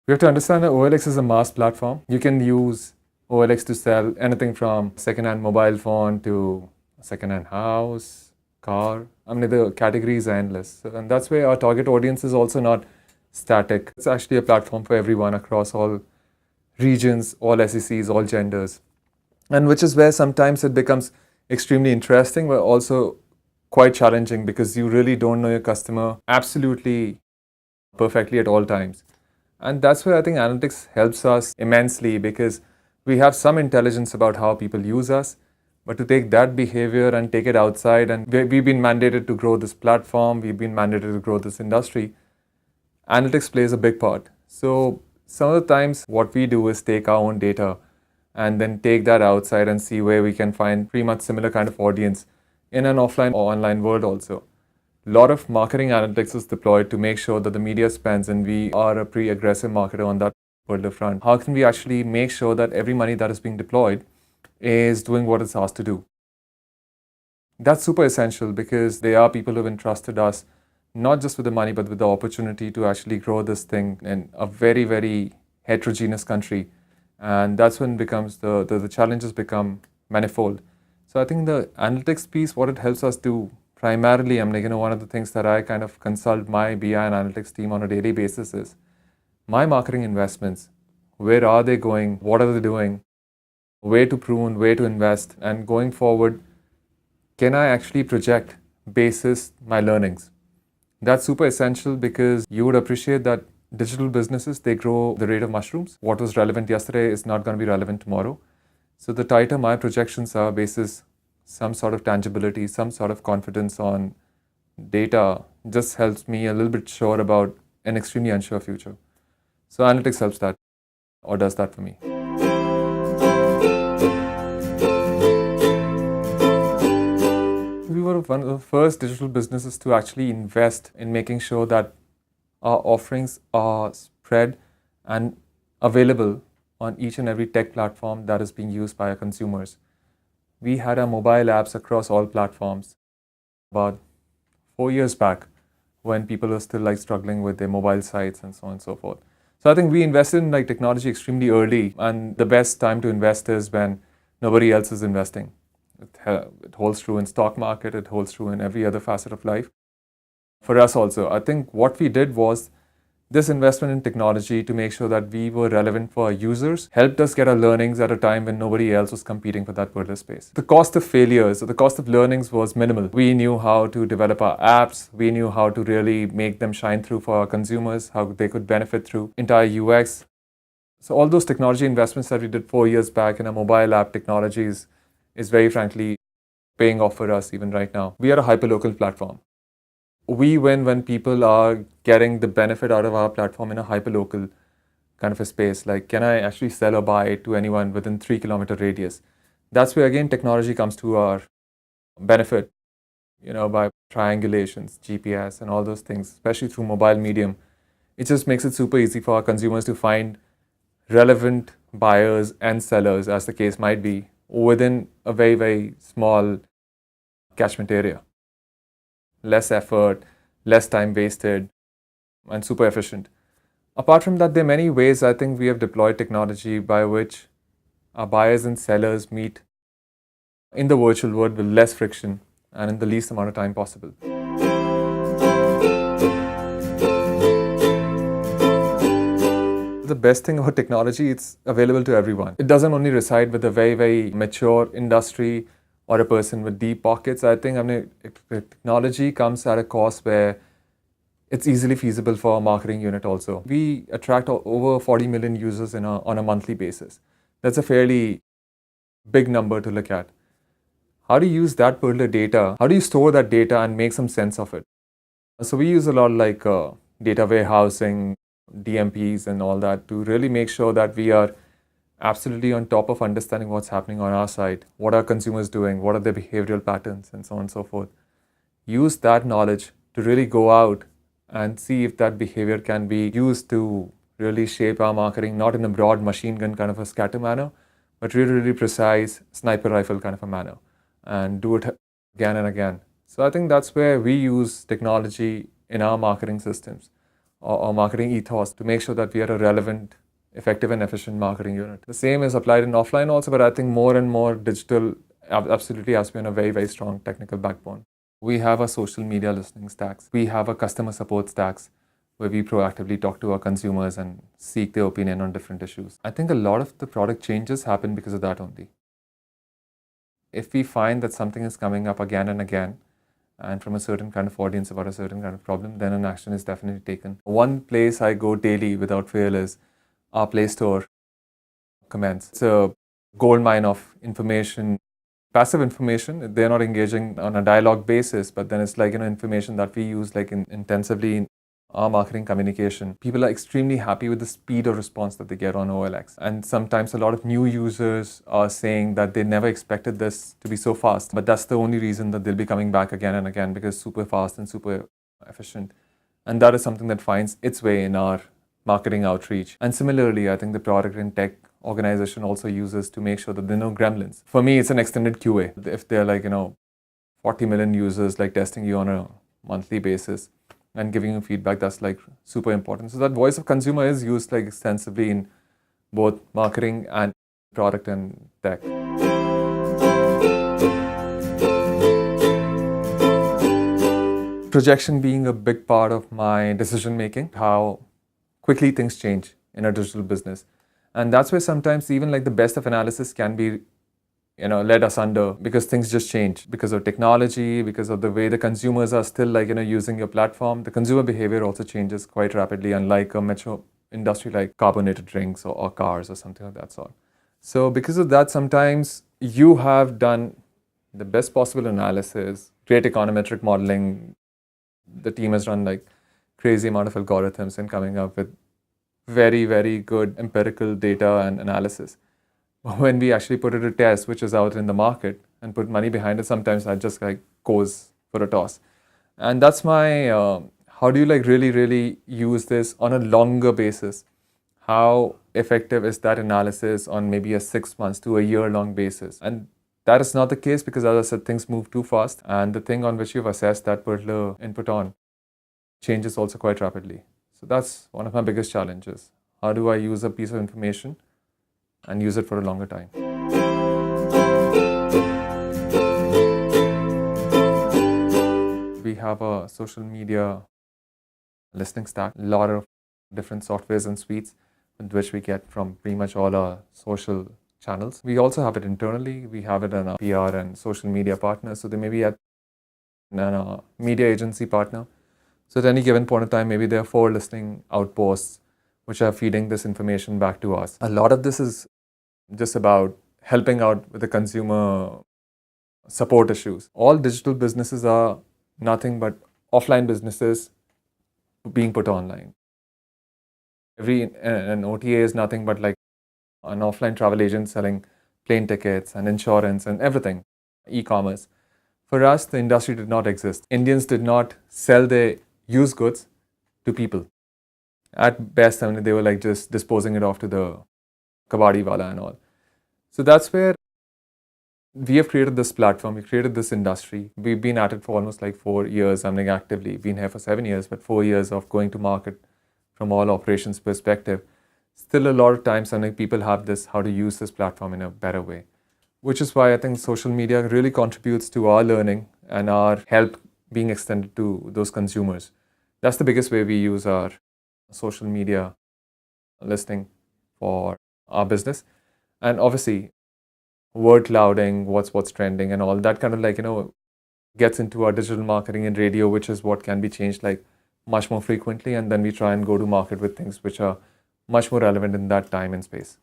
We have to understand that OLX is a mass platform. You can use OLX to sell anything from second-hand mobile phone to a second-hand house, car. I mean, the categories are endless. And that's where our target audience is also not static. It's actually a platform for everyone across all regions, all SECs, all genders. And which is where sometimes it becomes extremely interesting, but also quite challenging because you really don't know your customer absolutely perfectly at all times. And that's where I think analytics helps us immensely because we have some intelligence about how people use us. But to take that behavior and take it outside, and we've been mandated to grow this platform, we've been mandated to grow this industry, analytics plays a big part. So some of the times what we do is take our own data and then take that outside and see where we can find pretty much similar kind of audience in an offline or online world also. A lot of marketing analytics is deployed to make sure that the media spends, and we are a pretty aggressive marketer on that particular front. How can we actually make sure that every money that is being deployed is doing what it's asked to do? That's super essential because they are people who have entrusted us not just with the money but with the opportunity to actually grow this thing in a very, very heterogeneous country. And that's when becomes the challenges become manifold. So I think the analytics piece, what it helps us do primarily, one of the things that I kind of consult my BI and analytics team on a daily basis is my marketing investments. Where are they going? What are they doing? Where to prune, where to invest? And going forward, can I actually project basis my learnings? That's super essential because you would appreciate that digital businesses, they grow the rate of mushrooms. What was relevant yesterday is not going to be relevant tomorrow. So the tighter my projections are basis some sort of tangibility, some sort of confidence on data just helps me a little bit sure about an extremely unsure future. So analytics helps that or does that for me. We were one of the first digital businesses to actually invest in making sure that our offerings are spread and available on each and every tech platform that is being used by our consumers. We had our mobile apps across all platforms about 4 years back when people were still struggling with their mobile sites and so on and so forth. So I think we invested in technology extremely early, and the best time to invest is when nobody else is investing. It holds true in stock market, it holds true in every other facet of life. For us also, I think what we did was this investment in technology to make sure that we were relevant for our users helped us get our learnings at a time when nobody else was competing for that particular space. The cost of failures or the cost of learnings was minimal. We knew how to develop our apps. We knew how to really make them shine through for our consumers, how they could benefit through entire UX. So all those technology investments that we did 4 years back in our mobile app technologies is very frankly paying off for us even right now. We are a hyperlocal platform. We win when people are getting the benefit out of our platform in a hyperlocal kind of a space. Like, can I actually sell or buy to anyone within 3 kilometer radius? That's where again technology comes to our benefit, by triangulations, GPS and all those things, especially through mobile medium. It just makes it super easy for our consumers to find relevant buyers and sellers, as the case might be, within a very, very small catchment area. Less effort, less time wasted, and super efficient. Apart from that, there are many ways I think we have deployed technology by which our buyers and sellers meet in the virtual world with less friction and in the least amount of time possible. The best thing about technology, it's available to everyone. It doesn't only reside with a very, very mature industry or a person with deep pockets. I think technology comes at a cost where it's easily feasible for a marketing unit also. We attract over 40 million users on a monthly basis. That's a fairly big number to look at. How do you use that particular data? How do you store that data and make some sense of it? So we use a lot data warehousing, DMPs and all that to really make sure that we are absolutely on top of understanding what's happening on our side, what are consumers doing, what are their behavioral patterns, and so on and so forth. Use that knowledge to really go out and see if that behavior can be used to really shape our marketing, not in a broad machine gun kind of a scatter manner, but really, really precise sniper rifle kind of a manner, and do it again and again. So I think that's where we use technology in our marketing systems. or marketing ethos to make sure that we are a relevant, effective, and efficient marketing unit. The same is applied in offline also, but I think more and more digital absolutely has been a very, very strong technical backbone. We have a social media listening stacks. We have a customer support stacks where we proactively talk to our consumers and seek their opinion on different issues. I think a lot of the product changes happen because of that only. If we find that something is coming up again and again, and from a certain kind of audience about a certain kind of problem, then an action is definitely taken. One place I go daily without fail is our Play Store comments. It's a gold mine of information, passive information. They're not engaging on a dialogue basis, but then it's like, information that we use like intensively in our marketing communication. People are extremely happy with the speed of response that they get on OLX. And sometimes a lot of new users are saying that they never expected this to be so fast. But that's the only reason that they'll be coming back again and again, because it's super fast and super efficient. And that is something that finds its way in our marketing outreach. And similarly, I think the product and tech organization also uses to make sure that there are no gremlins. For me, it's an extended QA. If they're like, 40 million users like testing you on a monthly basis and giving you feedback, that's like super important. So that voice of consumer is used like extensively in both marketing and product and tech. Projection being a big part of my decision making, how quickly things change in a digital business. And that's where sometimes even like the best of analysis can be led us under, because things just change because of technology, because of the way the consumers are still like, using your platform. The consumer behavior also changes quite rapidly, unlike a mature industry like carbonated drinks or cars or something of that sort. So because of that, sometimes you have done the best possible analysis, great econometric modeling. The team has run like crazy amount of algorithms and coming up with very, very good empirical data and analysis. When we actually put it to test, which is out in the market, and put money behind it, sometimes that just like goes for a toss. And that's my, how do you like really, really use this on a longer basis? How effective is that analysis on maybe a 6 months to a year long basis? And that is not the case because, as I said, things move too fast. And the thing on which you've assessed that particular input on changes also quite rapidly. So that's one of my biggest challenges. How do I use a piece of information and use it for a longer time? We have a social media listening stack, a lot of different softwares and suites with which we get from pretty much all our social channels. We also have it internally. We have it in our PR and social media partners. So they may be at a media agency partner. So at any given point of time, maybe there are 4 listening outposts which are feeding this information back to us. A lot of this is just about helping out with the consumer support issues. All digital businesses are nothing but offline businesses being put online. An OTA is nothing but like an offline travel agent selling plane tickets and insurance and everything, e-commerce. For us, the industry did not exist. Indians did not sell their used goods to people. At best, I mean, they were like just disposing it off to the kabadi wala and all. So that's where we have created this platform, we created this industry. We've been at it for almost like 4 years. I'm like actively been here for 7 years, but 4 years of going to market from all operations perspective. Still a lot of times, I think people have this, how to use this platform in a better way, which is why I think social media really contributes to our learning and our help being extended to those consumers. That's the biggest way we use our social media listening for our business. And obviously, word clouding, what's trending and all that kind of like, gets into our digital marketing and radio, which is what can be changed like much more frequently. And then we try and go to market with things which are much more relevant in that time and space.